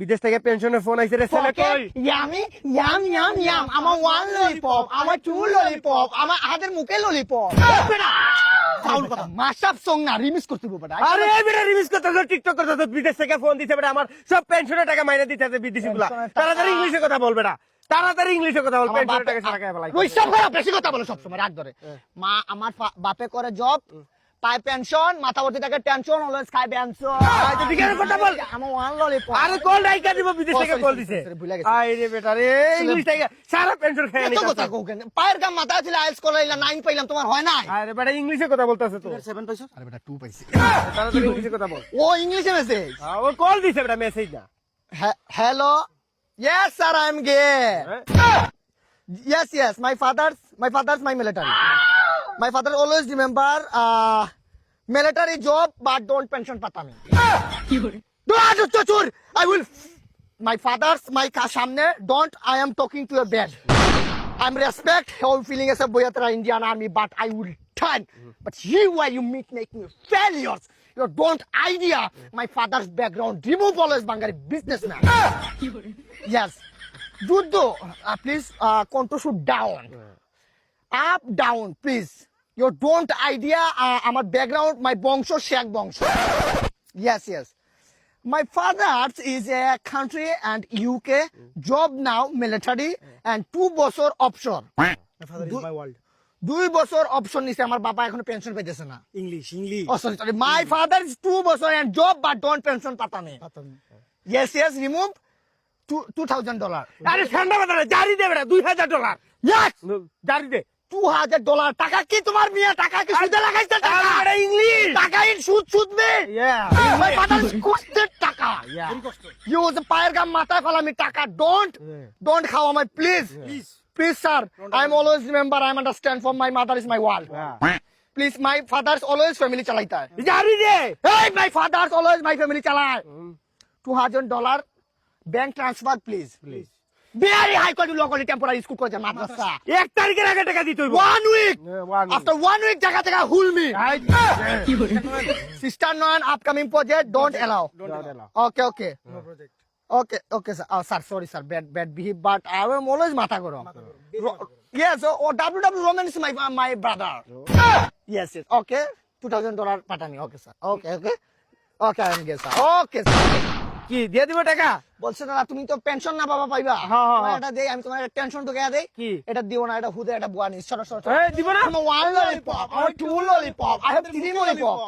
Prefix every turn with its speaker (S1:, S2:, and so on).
S1: বিদেশ থেকে পেনশনের ফোন আইছে রে ছেলে কই
S2: ইয়ামি ইয়াম ইয়াম ইয়াম আমার ওয়ান ললিপপ আমার টু ললিপপ আমার হাতের মুখে ললিপপ ফাউল কথা মাশআপ সং না রিমিক্স করতে হবে বেটা
S1: আরে এই বেটা রিমিক্স করতেছ টিকটক করতেছ বিদেশ থেকে ফোন দিছে বেটা আমার সব পেনশনের টাকা মাইনে দিতেছে বিদেশিগুলা তাড়াতাড়ি ইংলিশে কথা বল বেটা তাড়াতাড়ি ইংলিশে কথা বল পেনশনের টাকা সারা খায় ফেলাই
S2: ওই সব বেশি কথা বলে সব সময় রাগ ধরে মা আমার বাপে করে জব পায় পেনশন মাথা ভর্তি থাকে টেনশন অলওয়েজ খায় পেনশন
S1: আচ্ছা ঠিক আছে কথা বল
S2: আমার ওয়ান ললিপপ
S1: আরে কল ডাইকা দিব বিদেশ থেকে কল দিছে
S2: ভুলে গেছি
S1: আই রে বেটা রে ইংলিশ টাকা সারা পেনশন খায়
S2: এত কথা কোকেন পায়ের গাম মাথা ছিল আইএলস করাইলা 9 পাইলাম তোমার হয় না
S1: আরে বেটা ইংলিশে কথা বলতাছ তো
S2: 7 পাইছো আরে বেটা 2 পাইছি
S1: তাড়াতাড়ি ইংলিশে কথা বল
S2: ও ইংলিশে মেসেজ
S1: ও কল দিছে বেটা মেসেজ না
S2: hello yes sir I'm gay yes my father's my military my father always remember military job but don't pension patami I will my father's my samne don't I am talking to your bed I'm respect how feeling as a boy at the Indian army but I will turn but you why you make me failures you don't idea my father's background remove always Bangari businessman yes Juddo please control shoot down up down please you don't idea আমার background my bongsho sheikh bongsho yes my father is a country and UK job now military and 2 বছর option
S1: my father is my world
S2: 2 বছর option নিছে আমার বাবা এখনো pension পাইতেছে না
S1: English
S2: oh sorry my father is 2 বছর and job but don't pension patami yes remove $2,000
S1: আরে ঠান্ডা মাথা জারি দে বেটা $2,000
S2: yes
S1: জারি দে
S2: $2,000 টাকা কি তোমার মিয়া টাকা কি সুদে লাগাইছে টাকা
S1: আরে ইংলিশ
S2: টাকা ইন সুদ মে my father is costed টাকা use পায়ের গাম মাথায় ফেলামি টাকা don't খাওয়া my please sir I'm always remember I'm understand from my mother is my world please my father's always family chalaita hai
S1: জারি দে
S2: hey my father's always my family chalay $2,000 bank transfer please very high quality low quality temporary school college madrasa
S1: 1 তারিখের আগে টাকা দিতে হইব
S2: 1 week after 1 week জায়গা হুল me sister non upcoming project don't allow okay
S1: no project
S2: okay sir sorry sir bad behave but I am always mata goro yes WW romance is my brother yes okay $2,000 patani okay sir okay I am guess sir okay sir
S1: কি দিয়ে দিব টাকা
S2: বলছ না তুমি তো pension না বাবা পাইবা এটা দেই আমি তোমার টেনশন তো দেই
S1: কি
S2: এটা দিও না এটা হুদে এটা বুয়া নি সর
S1: এই দিব না
S2: আমার ওয়ান ললিপপ আমার two lollipop I have 3 lollipop